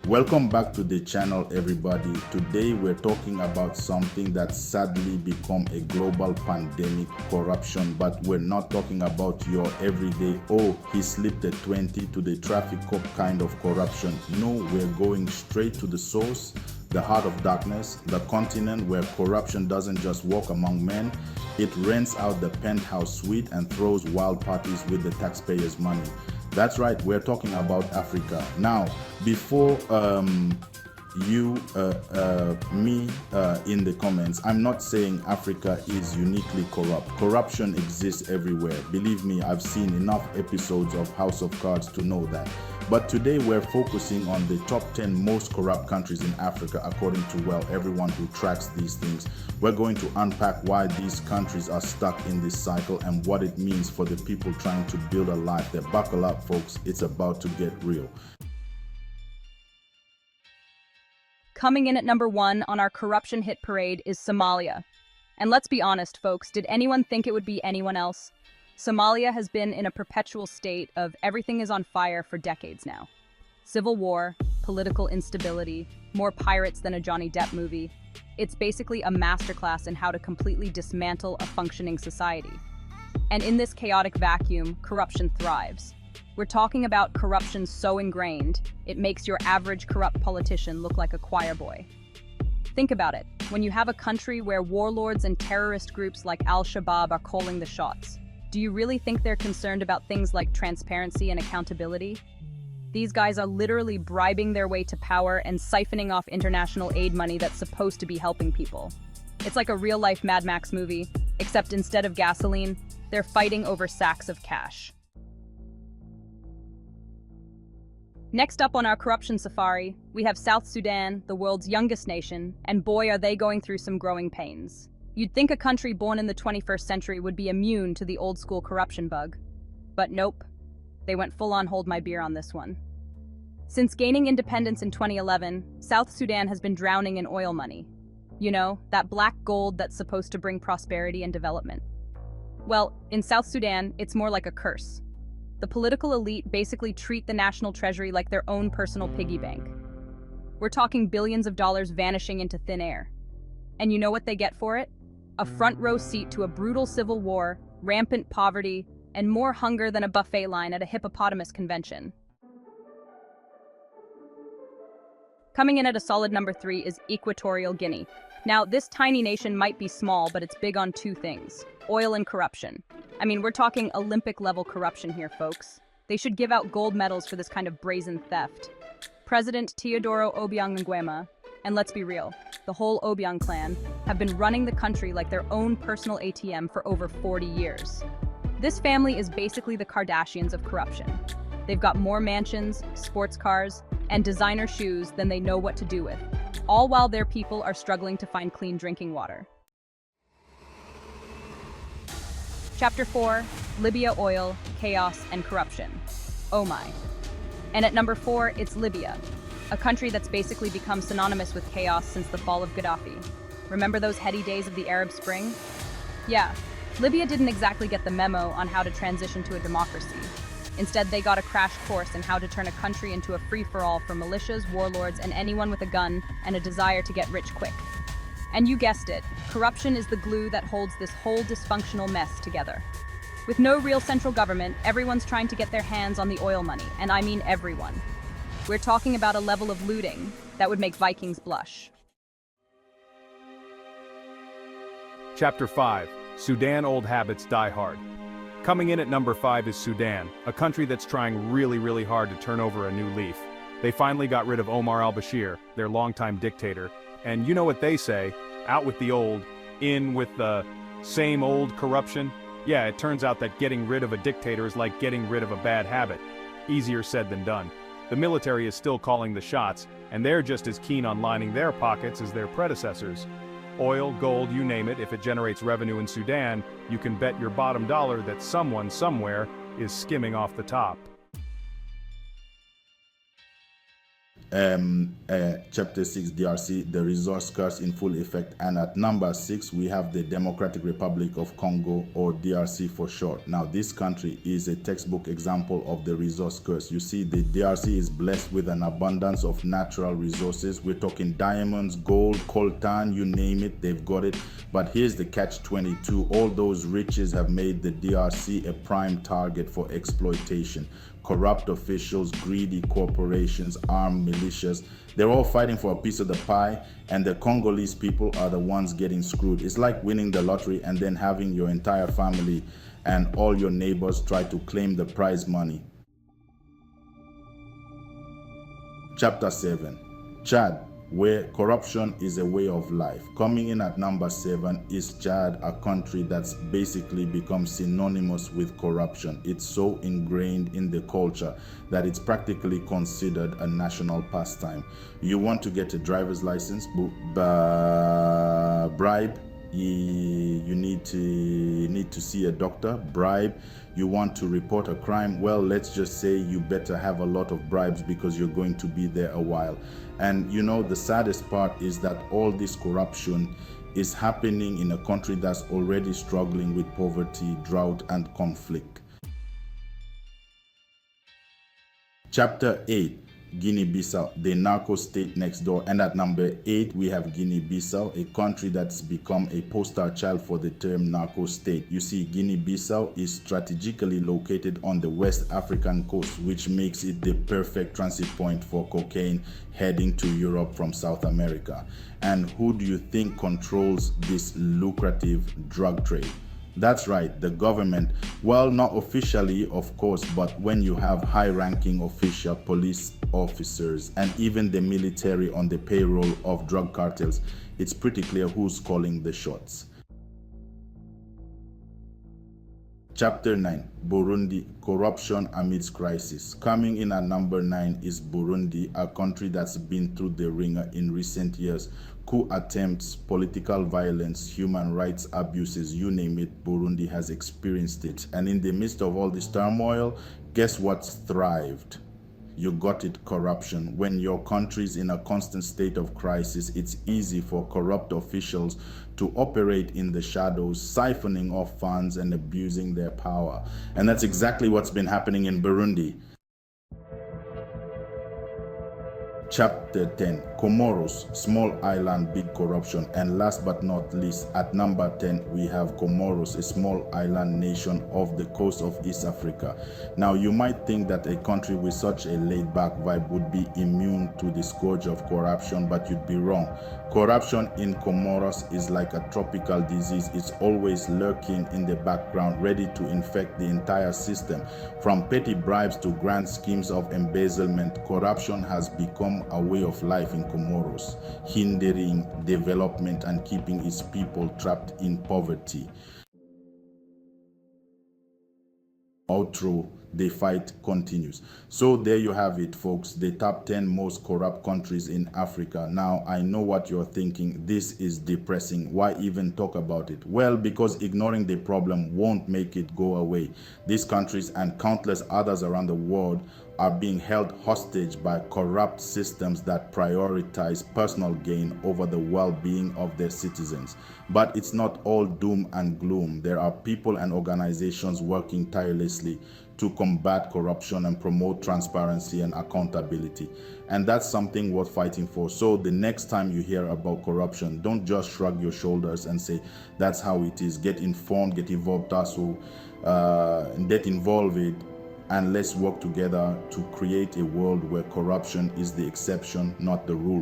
Welcome back to the channel, everybody. Today we're talking about something that's sadly become a global pandemic: corruption. But we're not talking about your everyday, oh, he slipped a 20 to the traffic cop kind of corruption. No, we're going straight to the source, the heart of darkness, the continent where corruption doesn't just walk among men, it rents out the penthouse suite and throws wild parties with the taxpayers' money. That's right, we're talking about Africa. Now, before in the comments, I'm not saying Africa is uniquely corrupt. Corruption exists everywhere. Believe me, I've seen enough episodes of House of Cards to know that. But today we're focusing on the top 10 most corrupt countries in Africa according to, well, everyone who tracks these things. We're going to unpack why these countries are stuck in this cycle and what it means for the people trying to build a life there. Buckle up, folks. It's about to get real. Coming in at number 1 on our corruption hit parade is Somalia. And let's be honest, folks, did anyone think it would be anyone else? Somalia has been in a perpetual state of everything is on fire for decades now. Civil war, political instability, more pirates than a Johnny Depp movie. It's basically a masterclass in how to completely dismantle a functioning society. And in this chaotic vacuum, corruption thrives. We're talking about corruption so ingrained, it makes your average corrupt politician look like a choir boy. Think about it. When you have a country where warlords and terrorist groups like Al-Shabaab are calling the shots, do you really think they're concerned about things like transparency and accountability? These guys are literally bribing their way to power and siphoning off international aid money that's supposed to be helping people. It's like a real-life Mad Max movie, except instead of gasoline, they're fighting over sacks of cash. Next up on our corruption safari, we have South Sudan, the world's youngest nation, and boy are they going through some growing pains. You'd think a country born in the 21st century would be immune to the old-school corruption bug. But nope. They went full-on hold my beer on this one. Since gaining independence in 2011, South Sudan has been drowning in oil money. You know, that black gold that's supposed to bring prosperity and development. Well, in South Sudan, it's more like a curse. The political elite basically treat the national treasury like their own personal piggy bank. We're talking billions of dollars vanishing into thin air. And you know what they get for it? A front row seat to a brutal civil war, rampant poverty, and more hunger than a buffet line at a hippopotamus convention. Coming in at a solid number 3 is Equatorial Guinea. Now, this tiny nation might be small, but it's big on two things: oil and corruption. I mean, we're talking Olympic-level corruption here, folks. They should give out gold medals for this kind of brazen theft. President Teodoro Obiang Nguema, and let's be real, the whole Obiang clan, have been running the country like their own personal ATM for over 40 years. This family is basically the Kardashians of corruption. They've got more mansions, sports cars, and designer shoes than they know what to do with, all while their people are struggling to find clean drinking water. Chapter 4, Libya oil, chaos, and corruption. Oh my. And at number 4, it's Libya, a country that's basically become synonymous with chaos since the fall of Gaddafi. Remember those heady days of the Arab Spring? Yeah, Libya didn't exactly get the memo on how to transition to a democracy. Instead, they got a crash course in how to turn a country into a free-for-all for militias, warlords, and anyone with a gun and a desire to get rich quick. And you guessed it, corruption is the glue that holds this whole dysfunctional mess together. With no real central government, everyone's trying to get their hands on the oil money, and I mean everyone. We're talking about a level of looting that would make Vikings blush. Chapter 5, Sudan Old Habits Die Hard. Coming in at number 5 is Sudan, a country that's trying really hard to turn over a new leaf. They finally got rid of Omar al-Bashir, their longtime dictator, and you know what they say, out with the old, in with the same old corruption. Yeah, it turns out that getting rid of a dictator is like getting rid of a bad habit. Easier said than done. The military is still calling the shots, and they're just as keen on lining their pockets as their predecessors. Oil, gold, you name it, if it generates revenue in Sudan, you can bet your bottom dollar that someone somewhere is skimming off the top. Chapter 6, DRC, the resource curse in full effect. And at number 6, we have the Democratic Republic of Congo, or DRC for short. Now, this country is a textbook example of the resource curse. You see, the DRC is blessed with an abundance of natural resources. We're talking diamonds, gold, coltan, you name it, they've got it. But here's the catch-22. All those riches have made the DRC a prime target for exploitation. Corrupt officials, greedy corporations, armed militias, they're all fighting for a piece of the pie, and the Congolese people are the ones getting screwed. It's like winning the lottery and then having your entire family and all your neighbors try to claim the prize money. Chapter 7, Chad, where corruption is a way of life. Coming in at number 7 is Chad, a country that's basically become synonymous with corruption. It's so ingrained in the culture that it's practically considered a national pastime. You want to get a driver's license, bribe. You need to see a doctor, bribe. You want to report a crime, well, let's just say you better have a lot of bribes because you're going to be there a while. And you know, the saddest part is that all this corruption is happening in a country that's already struggling with poverty, drought, and conflict. Chapter 8, Guinea-Bissau, the narco state next door. And at number 8, we have Guinea-Bissau, a country that's become a poster child for the term narco state. You see, Guinea-Bissau is strategically located on the West African coast, which makes it the perfect transit point for cocaine heading to Europe from South America. And who do you think controls this lucrative drug trade? That's right, the government. Well, not officially, of course, but when you have high-ranking official police officers and even the military on the payroll of drug cartels, it's pretty clear who's calling the shots. Chapter 9, Burundi, corruption amidst crisis. Coming in at number 9 is Burundi, a country that's been through the ringer in recent years. Coup attempts, political violence, human rights abuses, you name it, Burundi has experienced it. And in the midst of all this turmoil, guess what's thrived? You got it, corruption. When your country's in a constant state of crisis, it's easy for corrupt officials to operate in the shadows, siphoning off funds and abusing their power. And that's exactly what's been happening in Burundi. Chapter 10, Comoros, small island, big corruption. And last but not least, at number 10, we have Comoros, a small island nation off the coast of East Africa. Now, you might think that a country with such a laid-back vibe would be immune to the scourge of corruption, but you'd be wrong. Corruption in Comoros is like a tropical disease. It's always lurking in the background, ready to infect the entire system. From petty bribes to grand schemes of embezzlement, corruption has become a way of life in Comoros, hindering development and keeping its people trapped in poverty. Outro, the fight continues. So there you have it, folks, the top 10 most corrupt countries in Africa. Now, I know what you're thinking. This is depressing. Why even talk about it? Well, because ignoring the problem won't make it go away. These countries and countless others around the world are being held hostage by corrupt systems that prioritize personal gain over the well-being of their citizens. But it's not all doom and gloom. There are people and organizations working tirelessly to combat corruption and promote transparency and accountability. And that's something worth fighting for. So the next time you hear about corruption, don't just shrug your shoulders and say, that's how it is. Get informed, get involved, and get involved, and let's work together to create a world where corruption is the exception, not the rule.